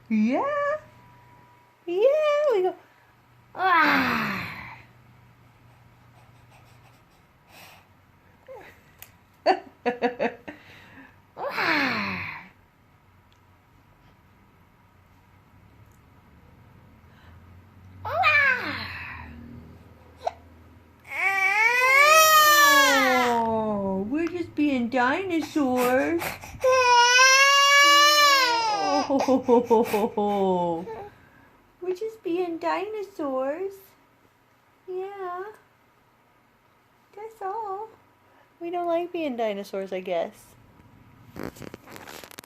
Yeah. Yeah, we go. Ah. Ah. Oh, we're just being dinosaurs. Oh, we're just being dinosaurs. Yeah, that's all. We don't like being dinosaurs, I guess.